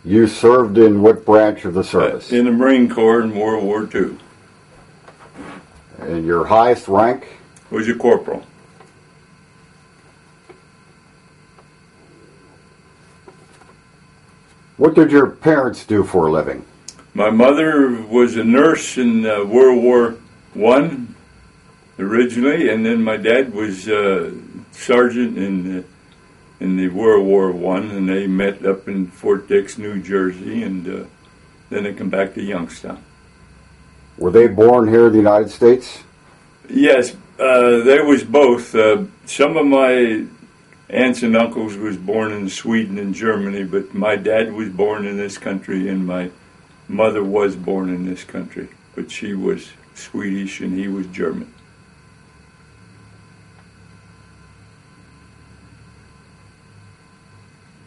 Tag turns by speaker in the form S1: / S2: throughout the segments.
S1: You served in what branch of the service?
S2: In the Marine Corps in World War II.
S1: And your highest rank?
S2: Was a corporal.
S1: What did your parents do for a living?
S2: My mother was a nurse in World War I originally, and then my dad was sergeant in the World War I, and they met up in Fort Dix, New Jersey, and then they come back to Youngstown.
S1: Were they born here in the United States?
S2: Yes, they was both. Some of my aunts and uncles was born in Sweden and Germany, but my dad was born in this country, and my mother was born in this country, but she was Swedish and he was German.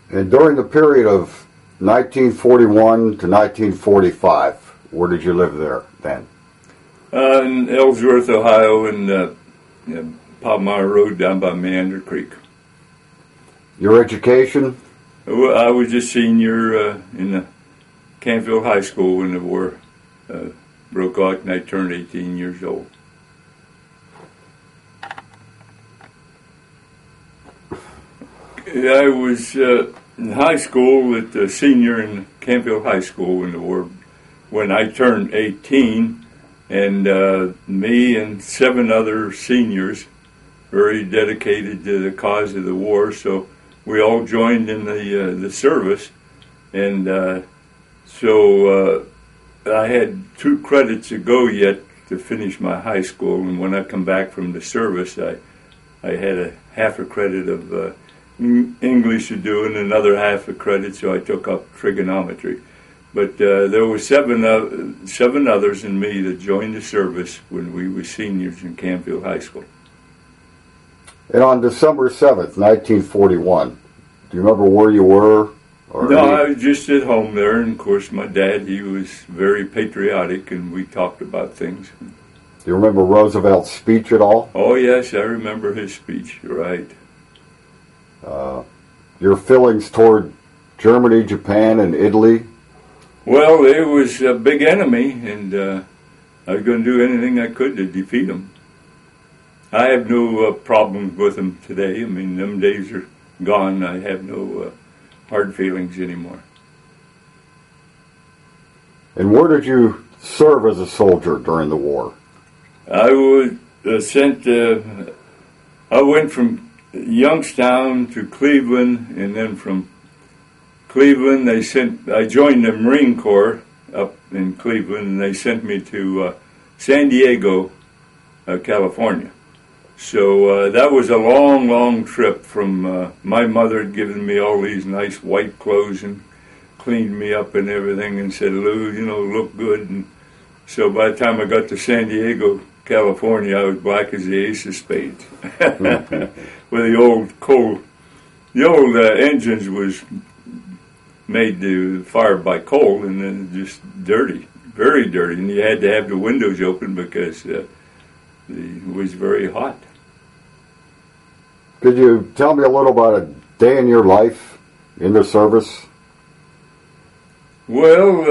S1: And during the period of 1941 to 1945, where did you live there then?
S2: In Ellsworth, Ohio, and Palmyra Road down by Meander Creek.
S1: Your education?
S2: I was a senior in the Canfield High School when the war broke out, and I turned 18 years old. I was in high school at the senior in Canfield High School when I turned 18, and me and 7 other seniors, very dedicated to the cause of the war, so we all joined in the service, and so I had 2 credits to go yet to finish my high school, and when I come back from the service, I had a half a credit of English to do and another half a credit, so I took up trigonometry. But there were 7 others and me that joined the service when we were seniors in Canfield High School.
S1: And on December 7th, 1941, do you remember where you were?
S2: No, I was just at home there, and of course my dad, he was very patriotic, and we talked about things.
S1: Do you remember Roosevelt's speech at all?
S2: Oh yes, I remember his speech, right.
S1: Your feelings toward Germany, Japan, and Italy?
S2: Well, it was a big enemy, and I was going to do anything I could to defeat them. I have no problems with them today. I mean, them days are gone. I have no hard feelings anymore.
S1: And where did you serve as a soldier during the war?
S2: I was sent. I went from Youngstown to Cleveland, and then from Cleveland I joined the Marine Corps up in Cleveland, and they sent me to San Diego, California. So that was a long, long trip from, my mother had given me all these nice white clothes and cleaned me up and everything and said, Lou, look good. And so by the time I got to San Diego, California, I was black as the ace of spades. With the old engines was made to fire by coal, and then just dirty, very dirty, and you had to have the windows open because it was very hot.
S1: Could you tell me a little about a day in your life in the service?
S2: Well,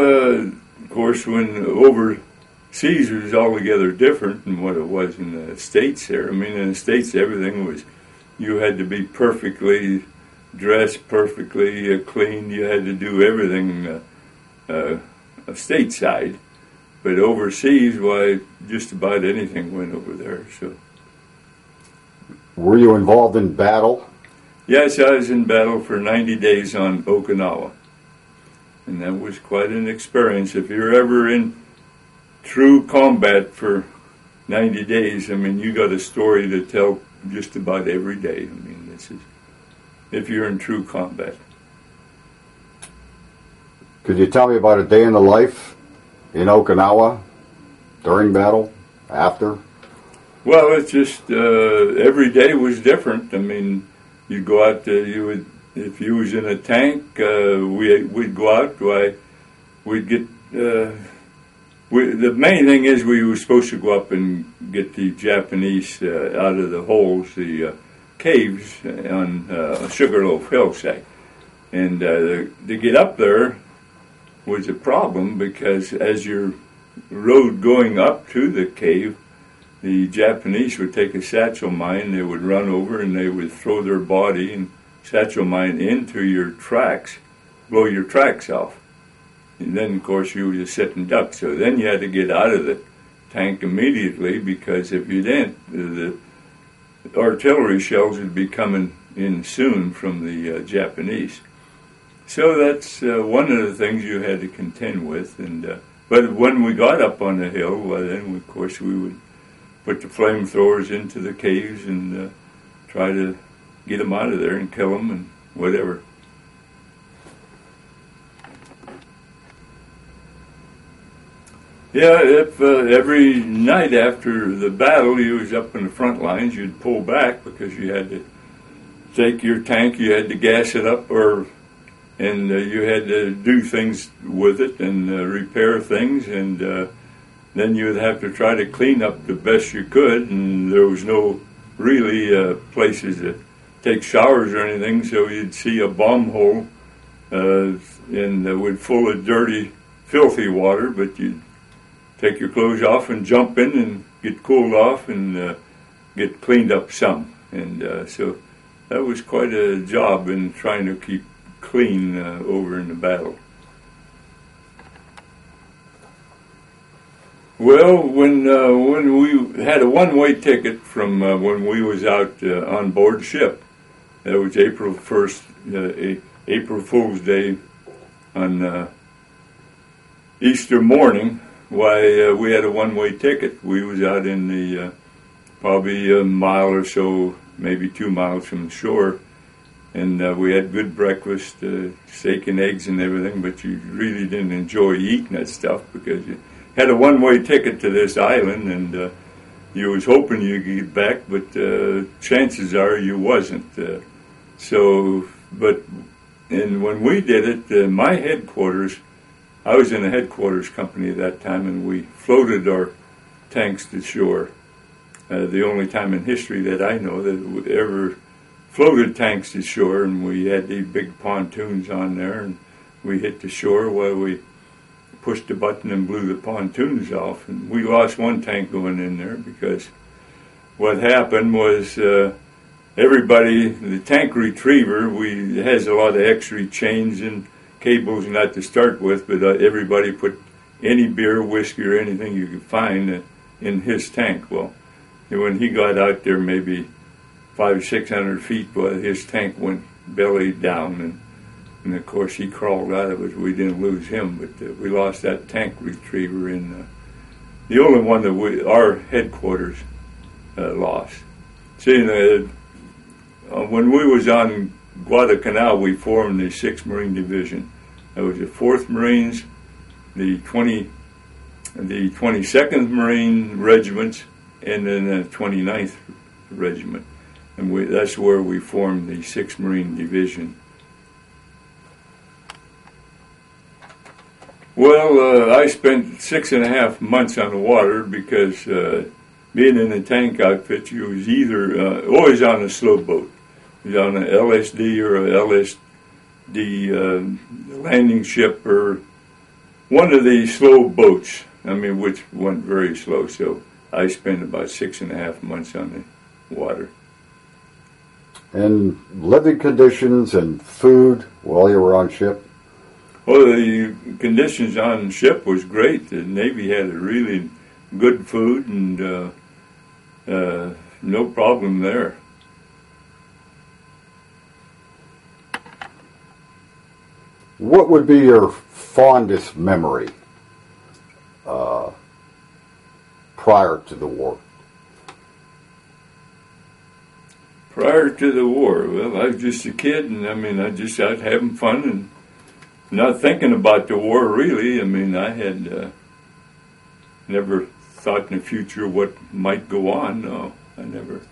S2: of course, when overseas it was altogether different than what it was in the States there. I mean, in the States, everything was, you had to be perfectly dressed, perfectly clean. You had to do everything stateside. But overseas, why, just about anything went over there. So,
S1: were you involved in battle?
S2: Yes, I was in battle for 90 days on Okinawa. And that was quite an experience. If you're ever in true combat for 90 days, I mean, you got a story to tell just about every day. I mean, this is, if you're in true combat.
S1: Could you tell me about a day in the life in Okinawa during battle, after?
S2: Well, it's just every day was different. I mean, you go out there, if you was in a tank, we'd go out. We'd get the main thing is we were supposed to go up and get the Japanese out of the holes, the caves on Sugarloaf Hillside, and to get up there, was a problem because as your road going up to the cave, the Japanese would take a satchel mine, they would run over and they would throw their body and satchel mine into your tracks, blow your tracks off. And then, of course, you were just sitting duck. So then you had to get out of the tank immediately, because if you didn't, the artillery shells would be coming in soon from the Japanese. So that's one of the things you had to contend with. And but when we got up on the hill, well, then, of course, we would put the flamethrowers into the caves and try to get them out of there and kill them and whatever. Yeah, if every night after the battle you was up in the front lines, you'd pull back because you had to take your tank, you had to gas it up, and you had to do things with it and repair things, and then you would have to try to clean up the best you could, and there was no really places to take showers or anything, so you'd see a bomb hole and with full of dirty, filthy water, but you'd take your clothes off and jump in and get cooled off and get cleaned up some. And so that was quite a job in trying to keep clean over in the battle. Well, when we had a one-way ticket from when we was out on board ship, that was April 1st, April Fool's Day on Easter morning. Why, we had a one-way ticket. We was out in the probably a mile or so, maybe 2 miles from the shore, and we had good breakfast, steak and eggs and everything, but you really didn't enjoy eating that stuff because you had a one-way ticket to this island, and you was hoping you'd get back, but chances are you wasn't. And when we did it, my headquarters, I was in a headquarters company at that time, and we floated our tanks to shore. The only time in history that I know that we ever floated tanks to shore, and we had these big pontoons on there, and we hit the shore while we pushed the button and blew the pontoons off. And we lost one tank going in there because what happened was everybody, the tank retriever, it has a lot of extra chains and cables not to start with, but everybody put any beer, whiskey, or anything you could find in his tank. Well, when he got out there maybe 500 or 600 feet, well, his tank went belly down, and of course he crawled out of it. We didn't lose him, but we lost that tank retriever in the only one that our headquarters lost. See, when we was on Guadalcanal, we formed the 6th Marine Division. That was the 4th Marines, the 22nd Marine Regiments, and then the 29th Regiment. And that's where we formed the 6th Marine Division. Well, I spent 6.5 months on the water because being in a tank outfit, you was either always on a slow boat. You was on an LSD or a LSD landing ship or one of these slow boats, which went very slow. So I spent about 6.5 months on the water.
S1: And living conditions and food while you were on ship?
S2: Well, the conditions on ship was great. The Navy had a really good food and no problem there.
S1: What would be your fondest memory prior to the war?
S2: Prior to the war, well, I was just a kid, and I just out having fun and not thinking about the war really. I had never thought in the future what might go on. No, I never.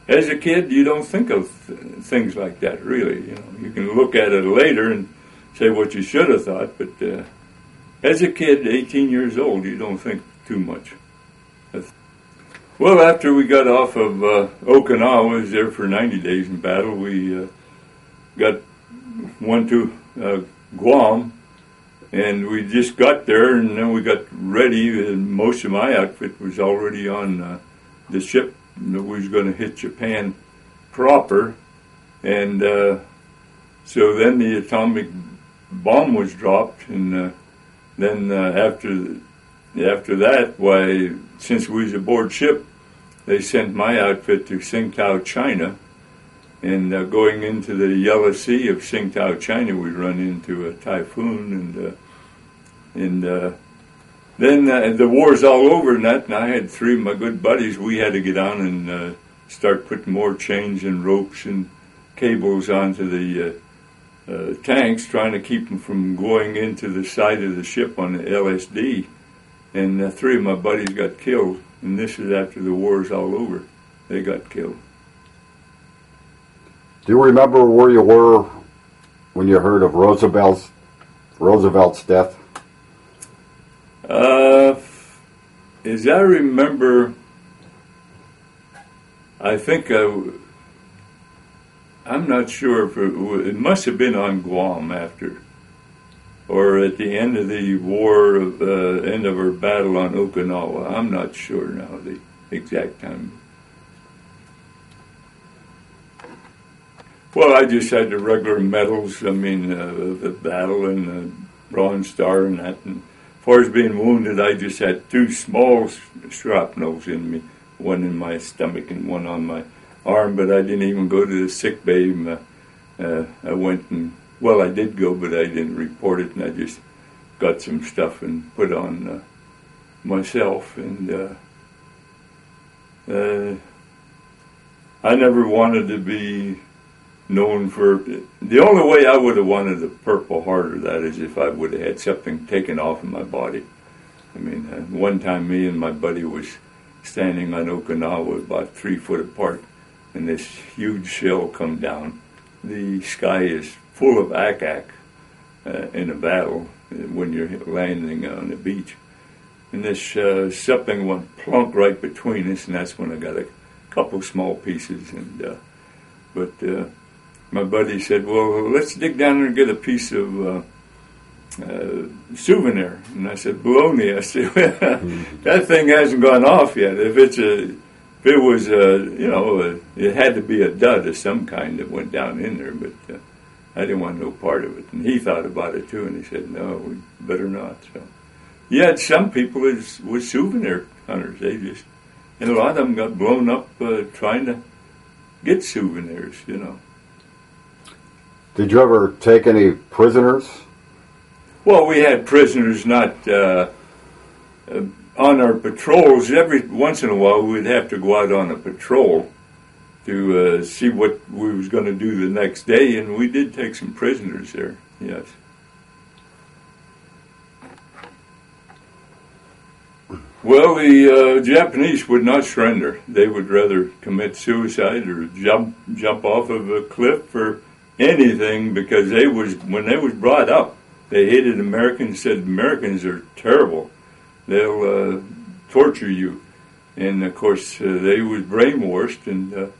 S2: As a kid, you don't think of things like that really. You can look at it later and say what you should have thought, but as a kid, 18 years old, you don't think too much. Well, after we got off of Okinawa, I was there for 90 days in battle. We went to Guam, And we just got there, and then we got ready, and most of my outfit was already on the ship that was going to hit Japan proper. And so then the atomic bomb was dropped, and then after that, why, since we was aboard ship, they sent my outfit to Tsingtao, China. And going into the Yellow Sea of Tsingtao, China, we run into a typhoon, and then the war's all over and that, and I had three of my good buddies. We had to get on and start putting more chains and ropes and cables onto the tanks, trying to keep them from going into the side of the ship on the LSD. And three of my buddies got killed, and this is after the war's all over. They got killed.
S1: Do you remember where you were when you heard of Roosevelt's death?
S2: As I remember, I think I'm not sure if it must have been on Guam after, or at the end of the war, end of our battle on Okinawa. I'm not sure now the exact time. Well, I just had the regular medals, the battle and the Bronze Star and that. And as far as being wounded, I just had two small shrapnels in me, one in my stomach and one on my arm, but I didn't even go to the sick bay. I went and, well, I did go, but I didn't report it, and I just got some stuff and put on myself. And I never wanted to be known for, the only way I would have wanted the Purple Heart, or that is if I would have had something taken off of my body. One time me and my buddy was standing on Okinawa about 3 foot apart, and this huge shell come down. The sky is full of ack-ack in a battle when you're landing on the beach. And this something went plunk right between us, and that's when I got a couple small pieces. And my buddy said, well, let's dig down there and get a piece of souvenir. And I said, baloney. I said, well, that thing hasn't gone off yet. If it had to be a dud of some kind that went down in there, but I didn't want no part of it. And he thought about it too, and he said, no, we better not. So, yeah, some people were souvenir hunters. And a lot of them got blown up trying to get souvenirs,
S1: Did you ever take any prisoners?
S2: Well, we had prisoners not on our patrols. Every once in a while, we'd have to go out on a patrol to see what we was going to do the next day, and we did take some prisoners there, yes. Well, the Japanese would not surrender. They would rather commit suicide or jump off of a cliff or anything, because when they was brought up, they hated Americans, said Americans are terrible. They'll torture you. And of course, they was brainwashed, and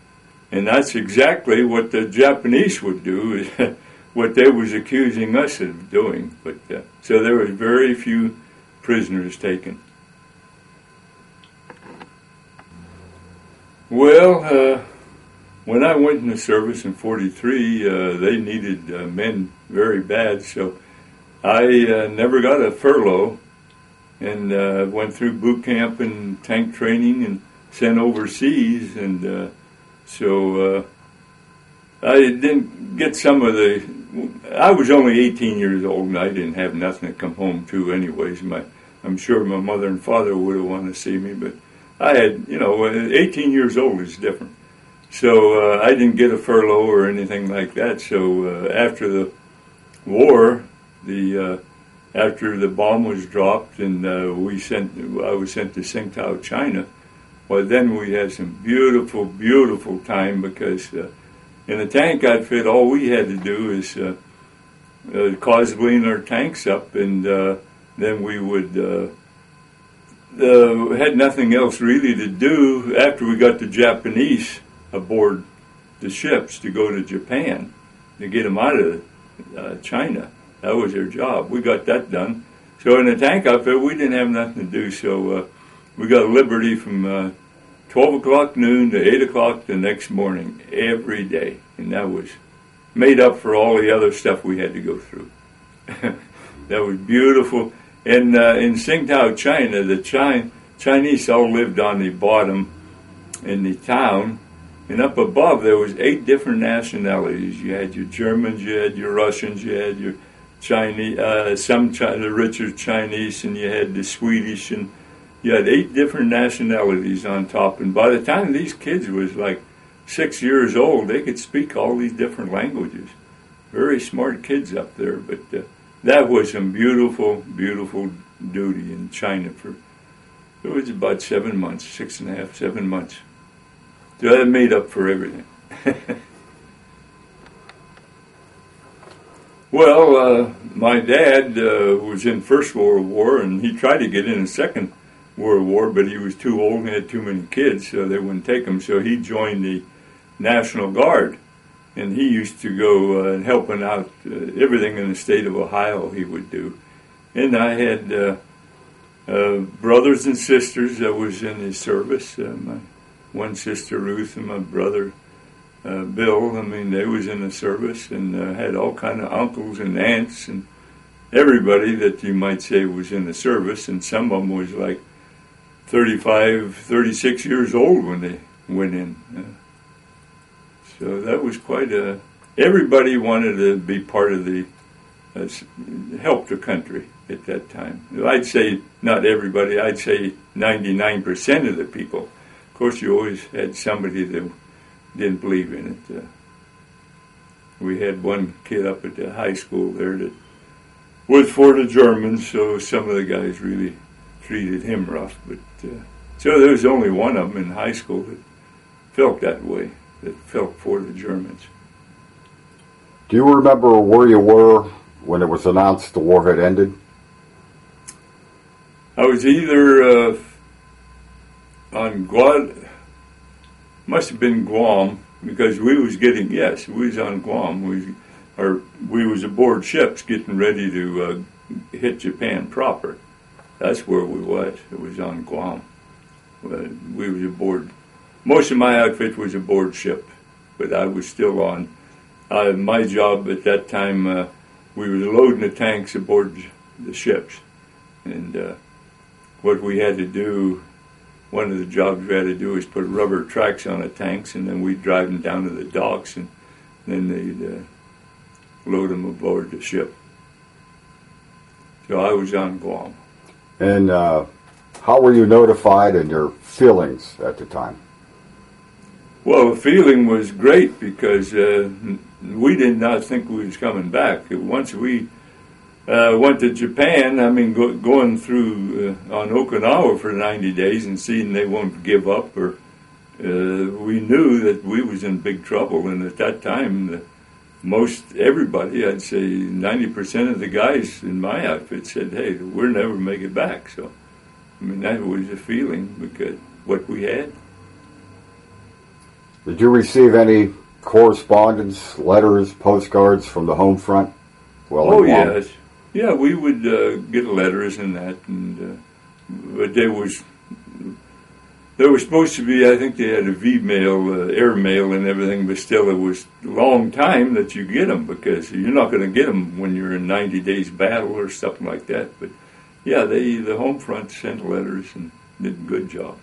S2: that's exactly what the Japanese would do, is what they was accusing us of doing. But so there was very few prisoners taken. Well, when I went in the service in 43, they needed men very bad, so I never got a furlough, and went through boot camp and tank training and sent overseas, and so I didn't get some of the, I was only 18 years old, and I didn't have nothing to come home to anyways. I'm sure my mother and father would have wanted to see me, but I had, 18 years old is different. So I didn't get a furlough or anything like that. So after the war, after the bomb was dropped and I was sent to Tsingtao, China, well, then we had some beautiful, beautiful time, because in a tank outfit, all we had to do is cosbleen our tanks up, and then we would had nothing else really to do after we got the Japanese aboard the ships to go to Japan to get them out of China. That was their job. We got that done. So in the tank outfit, we didn't have nothing to do. So we got liberty from 12 o'clock noon to 8 o'clock the next morning every day. And that was made up for all the other stuff we had to go through. That was beautiful. And in Tsingtao, China, the Chinese all lived on the bottom in the town. And up above, there was 8 different nationalities. You had your Germans, you had your Russians, you had your Chinese, the richer Chinese, and you had the Swedish, and you had 8 different nationalities on top. And by the time these kids was like 6 years old, they could speak all these different languages. Very smart kids up there. But that was some beautiful, beautiful duty in China for, it was about 7 months, 6.5, 7 months. So that made up for everything. Well, my dad was in First World War, and he tried to get in the Second World War, but he was too old and had too many kids, so they wouldn't take him. So he joined the National Guard, and he used to go helping out everything in the state of Ohio he would do. And I had brothers and sisters that was in his service. My one sister Ruth and my brother Bill, I mean, they was in the service, and had all kind of uncles and aunts and everybody that you might say was in the service, and some of them was like 35, 36 years old when they went in. So that was quite a, everybody wanted to be part of the, help the country at that time. I'd say not everybody, I'd say 99% of the people. Of course, you always had somebody that didn't believe in it. We had one kid up at the high school there that was for the Germans, so some of the guys really treated him rough. But so there was only one of them in high school that felt that way, that felt for the Germans.
S1: Do you remember where you were when it was announced the war had ended?
S2: I was either on Guam, must have been Guam, because we was getting, yes, we was on Guam. We was aboard ships getting ready to hit Japan proper. That's where we was. It was on Guam. We was aboard. Most of my outfit was aboard ship, but I was still on. My job at that time, we were loading the tanks aboard the ships. And what we had to do, one of the jobs we had to do was put rubber tracks on the tanks, and then we'd drive them down to the docks, and then they'd load them aboard the ship. So I was on Guam.
S1: And how were you notified and your feelings at the time?
S2: Well, the feeling was great because we did not think we was coming back. Once we went to Japan, I mean, going through on Okinawa for 90 days and seeing they won't give up, or we knew that we was in big trouble. And at that time, most everybody, I'd say 90% of the guys in my outfit said, hey, we'll never make it back. So, I mean, that was the feeling, because what we had.
S1: Did you receive any correspondence, letters, postcards from the home front? Well,
S2: oh, yes. Yeah, we would get letters and that, and but there was supposed to be, I think they had a V-mail, air mail and everything, but still it was a long time that you get them, because you're not going to get them when you're in 90 days battle or something like that. But yeah, the home front sent letters and did a good job.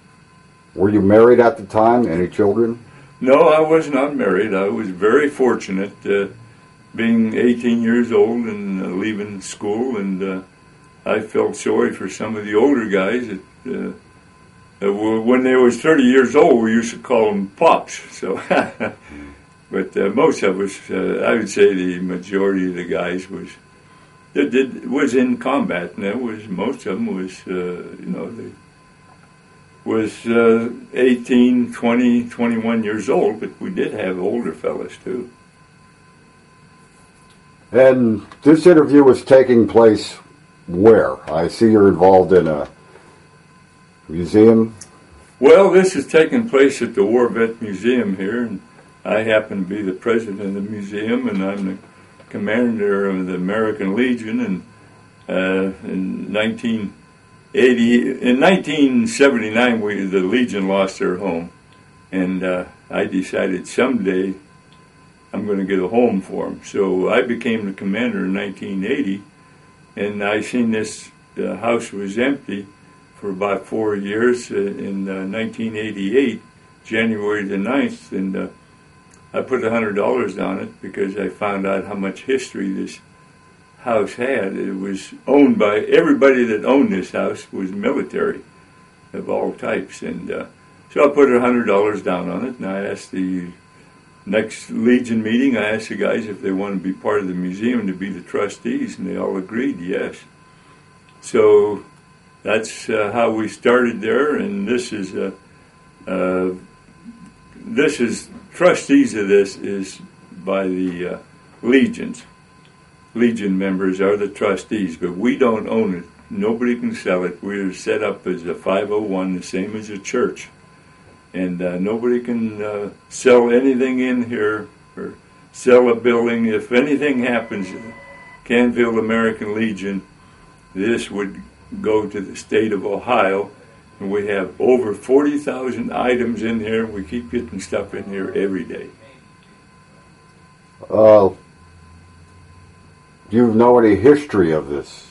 S1: Were you married at the time? Any children?
S2: No, I was not married. I was very fortunate, being 18 years old and leaving school, and I felt sorry for some of the older guys that when they was 30 years old, we used to call them pops. So, but most of us, I would say the majority of the guys was in combat, and that was, most of them was, they was 18, 20, 21 years old, but we did have older fellas too.
S1: And this interview was taking place where? I see you're involved in a museum.
S2: Well, this is taking place at the War Vet Museum here, and I happen to be the president of the museum, and I'm the commander of the American Legion, and in 1979, the Legion lost their home, and I decided someday I'm going to get a home for them. So I became the commander in 1980, and I seen this house was empty for about 4 years in 1988, January the 9th, and I put $100 on it because I found out how much history this house had. It was owned by everybody that owned this house was military of all types, and so I put $100 down on it, and I asked the next Legion meeting, I asked the guys if they wanted to be part of the museum, to be the trustees, and they all agreed yes. So that's how we started there, and this is trustees of this is by the Legions. Legion members are the trustees, but we don't own it. Nobody can sell it. We're set up as a 501, the same as a church. And nobody can sell anything in here or sell a building. If anything happens in Canfield American Legion, this would go to the state of Ohio. And we have over 40,000 items in here. We keep getting stuff in here every day.
S1: Do you know any history of this?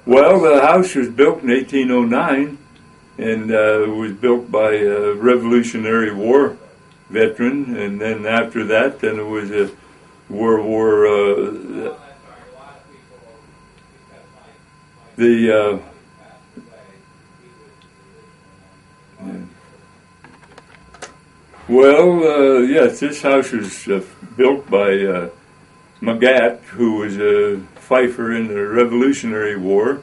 S2: Well, the house was built in 1809, and it was built by a Revolutionary War veteran, and then after that, then it was a World War, yes, this house was built by Magat, who was a fifer in the Revolutionary War,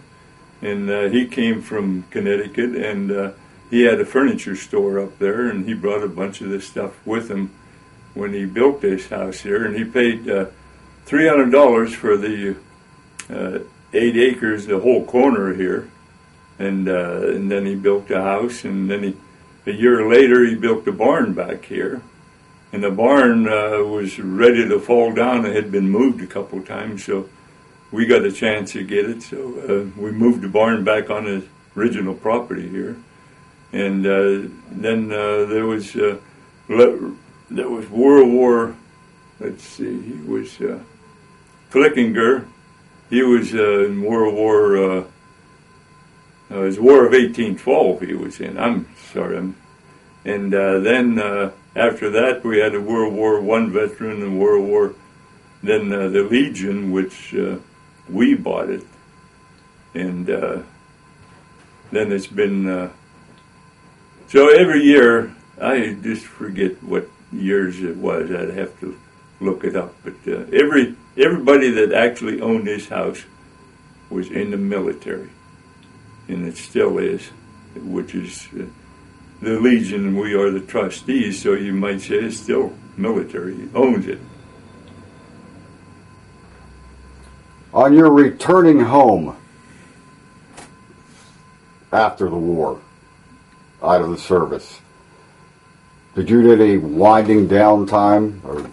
S2: and he came from Connecticut, and he had a furniture store up there, and he brought a bunch of this stuff with him when he built this house here, and he paid $300 for the 8 acres, the whole corner here, and then he built a house, and then a year later he built a barn back here. And the barn was ready to fall down. It had been moved a couple times, so we got a chance to get it. So we moved the barn back on the original property here. And then there was World War. Let's see, he was Flickinger. He was in World War. It was War of 1812. He was in. I'm sorry. And then. After that, we had a World War I veteran and then the Legion, which we bought it. And then it's been, so every year, I just forget what years it was. I'd have to look it up. But everybody that actually owned this house was in the military. And it still is, which is... the Legion, and we are the trustees, so you might say it's still military. It owns it.
S1: On your returning home after the war, out of the service, did you do any winding down time, or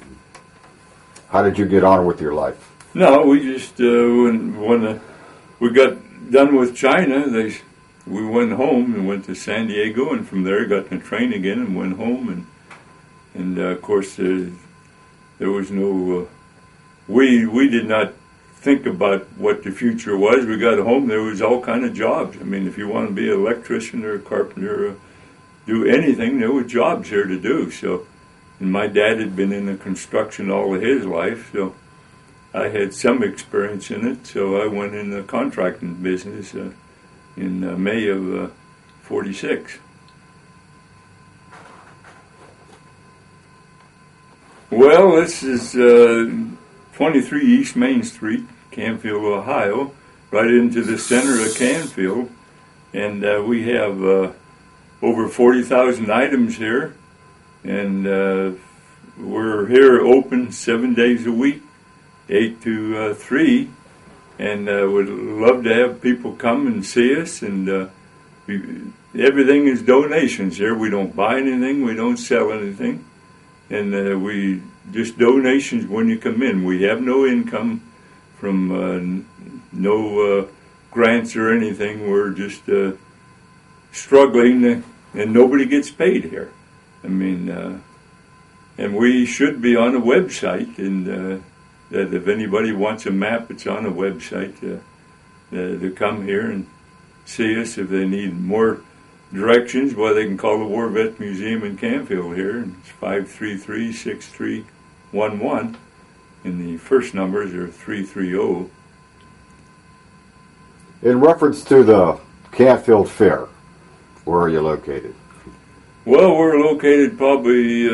S1: how did you get on with your life?
S2: No, we just, when we got done with China, we went home and went to San Diego, and from there got in the train again and went home, and of course there was no we did not think about what the future was. We got home, there was all kind of jobs. I mean, if you want to be an electrician or a carpenter or do anything, there were jobs here to do. So, and my dad had been in the construction all of his life, so I had some experience in it. So I went in the contracting business in May of 46. Well, this is 23 East Main Street, Canfield, Ohio, right into the center of Canfield. And we have over 40,000 items here. And we're here open 7 days a week, 8 to 3. And would love to have people come and see us. And everything is donations here. We don't buy anything. We don't sell anything. And we just donations when you come in. We have no income from no grants or anything. We're just struggling, and nobody gets paid here. I mean, and we should be on a website, and that if anybody wants a map, it's on a website to come here and see us. If they need more directions, well, they can call the War Vets Museum in Canfield here, and it's 533-6311, and the first numbers are 330.
S1: In reference to the Canfield Fair, where are you located?
S2: Well, we're located probably,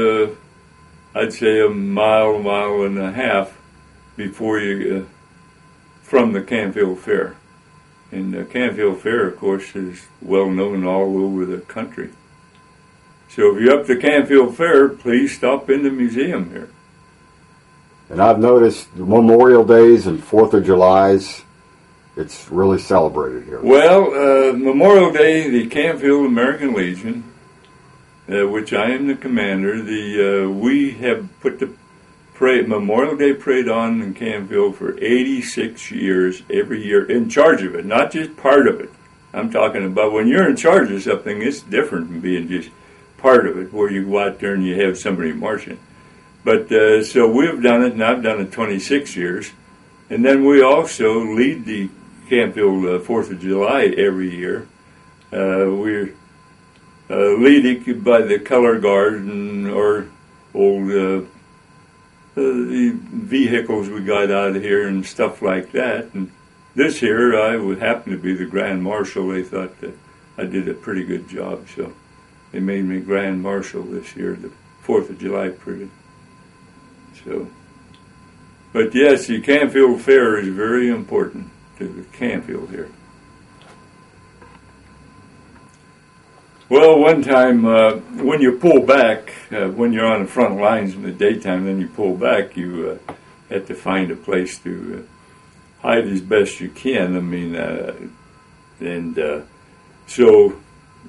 S2: I'd say a mile and a half before you, from the Canfield Fair. And the Canfield Fair, of course, is well known all over the country. So if you're up to Canfield Fair, please stop in the museum here.
S1: And I've noticed Memorial Days and 4th of July's, it's really celebrated here.
S2: Well, Memorial Day, the Canfield American Legion, which I am the commander, we have put the Memorial Day Parade on in Canfield for 86 years, every year, in charge of it, not just part of it. I'm talking about when you're in charge of something, it's different than being just part of it, where you go out there and you have somebody marching. But so we've done it, and I've done it 26 years. And then we also lead the Canfield 4th of July every year. We're leading by the color guard and or old the vehicles we got out of here and stuff like that. And this year I would happen to be the Grand Marshal. They thought that I did a pretty good job, so they made me Grand Marshal this year, the 4th of July parade. So, but yes, the Canfield Fair is very important to the Canfield here. Well, one time when you pull back, when you're on the front lines in the daytime, then you pull back, you have to find a place to hide as best you can. I mean, so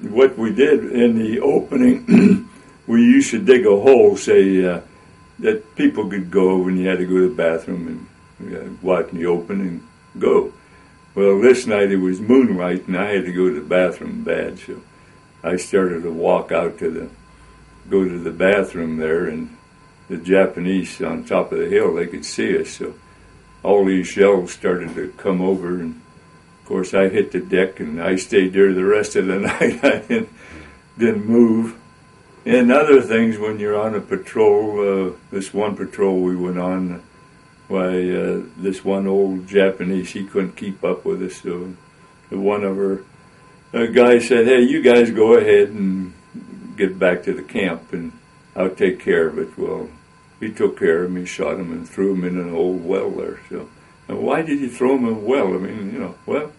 S2: what we did in the opening, we used to dig a hole, say, that people could go when you had to go to the bathroom and go out in the open and go. Well, this night it was moonlight and I had to go to the bathroom bad, so I started to walk out go to the bathroom there, and the Japanese on top of the hill, they could see us, so all these shells started to come over, and of course I hit the deck and I stayed there the rest of the night. I didn't move. And other things when you're on a patrol, this one patrol we went on, this one old Japanese, he couldn't keep up with us, so one of our guys said, "Hey, you guys go ahead and get back to the camp and I'll take care of it." Well, he took care of him, he shot him and threw him in an old well there. So, and why did you throw him in a well? I mean, well,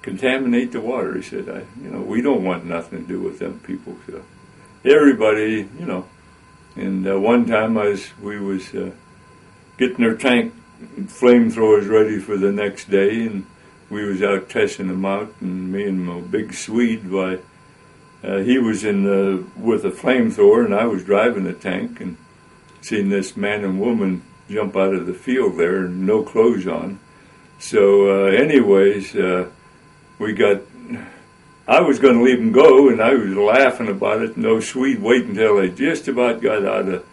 S2: contaminate the water. He said, we don't want nothing to do with them people, so. Everybody, and one time we was getting our tank flamethrowers ready for the next day, and we was out testing them out, and me and my big Swede, he was with a flamethrower, and I was driving the tank, and seen this man and woman jump out of the field there, and no clothes on. So, anyways, I was going to leave them go, and I was laughing about it. No Swede waited until they just about got out of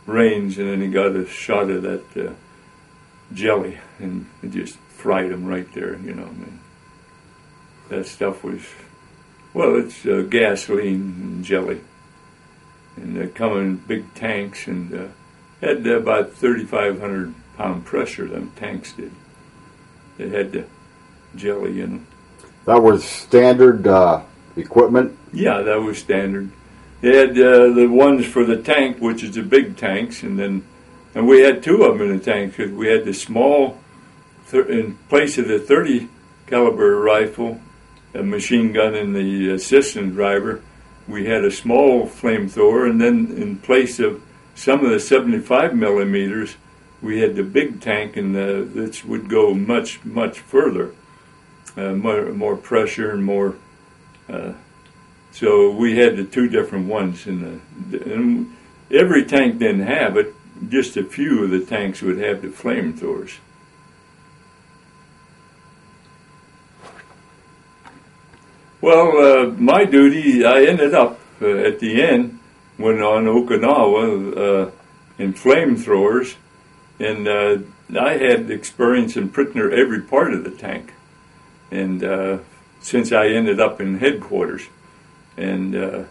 S2: range, and then he got a shot of that jelly, and it just fried him right there. I mean, that stuff was, it's gasoline and jelly, and they come in big tanks, and had about 3,500 pound pressure. Them tanks did. They had the jelly in them.
S1: That was standard equipment?
S2: Yeah, that was standard. They had the ones for the tank, which is the big tanks, and we had two of them in the tank, because we had the small, in place of the 30 caliber rifle, a machine gun, and the assistant driver, we had a small flamethrower, and then in place of some of the 75 millimeters, we had the big tank, and this would go much, much further. More pressure and more, so we had the two different ones, and every tank didn't have it, just a few of the tanks would have the flamethrowers. Well, my duty, I ended up at the end when on Okinawa in flamethrowers, and I had experience in pretty near every part of the tank, and since I ended up in headquarters, and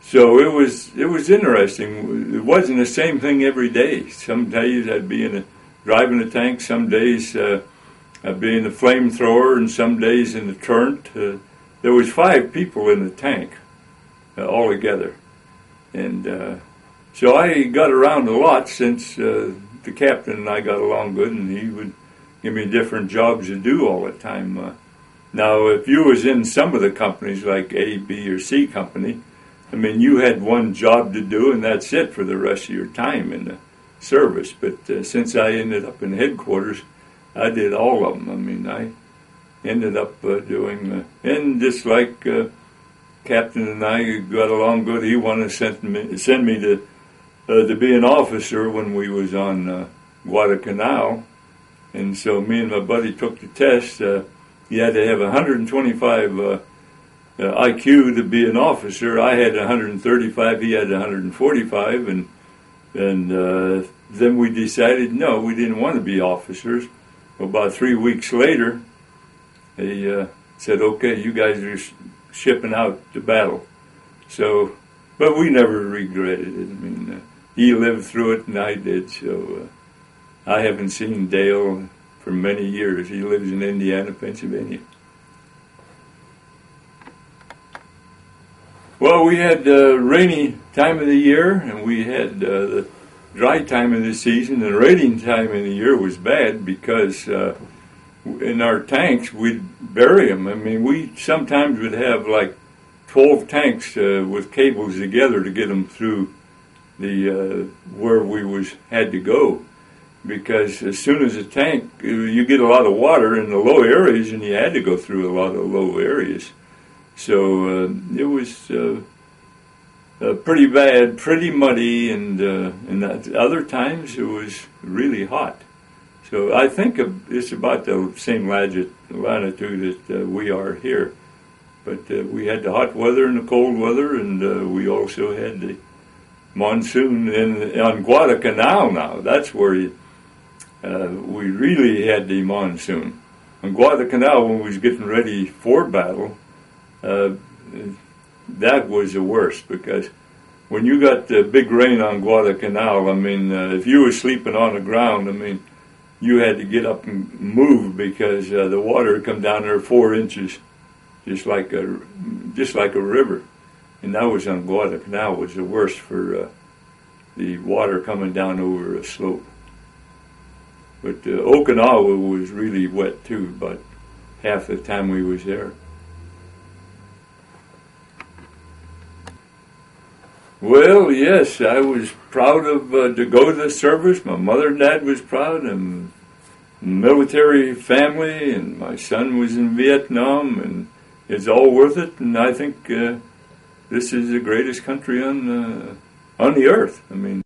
S2: so it was interesting. It wasn't the same thing every day. Some days I'd be driving the tank. Some days I'd be in the flamethrower, and some days in the turret. There was 5 people in the tank altogether, and so I got around a lot since the captain and I got along good, and he would give me different jobs to do all the time. Now, if you was in some of the companies like A, B, or C company, I mean, you had one job to do, and that's it for the rest of your time in the service. But since I ended up in headquarters, I did all of them. I mean, I ended up doing, and just like Captain and I got along good, he wanted to send me to be an officer when we was on Guadalcanal, and so me and my buddy took the test. You had to have 125 IQ to be an officer. I had 135, he had 145, and then we decided no, we didn't want to be officers. Well, about 3 weeks later, they said, okay, you guys are shipping out to battle. So, but we never regretted it. I mean, he lived through it and I did, so I haven't seen Dale for many years. He lives in Indiana, Pennsylvania. Well, we had rainy time of the year, and we had the dry time of the season. The rainy time of the year was bad because in our tanks, we'd bury them. I mean, we sometimes would have like 12 tanks with cables together to get them through the where we had to go. Because as soon as a tank, you get a lot of water in the low areas, and you had to go through a lot of low areas. So it was pretty bad, pretty muddy, and other times it was really hot. So I think it's about the same latitude that we are here. But we had the hot weather and the cold weather, and we also had the monsoon. And on Guadalcanal now, that's where we really had the monsoon. On Guadalcanal, when we was getting ready for battle, that was the worst, because when you got the big rain on Guadalcanal, I mean, if you were sleeping on the ground, I mean, you had to get up and move because the water would come down there 4 inches, just like a river. And that was on Guadalcanal, was the worst for the water coming down over a slope. But Okinawa was really wet too, about half the time we was there. Well, yes, I was proud of to go to the service. My mother and dad was proud, and military family, and my son was in Vietnam, and it's all worth it. And I think this is the greatest country on the earth. I mean.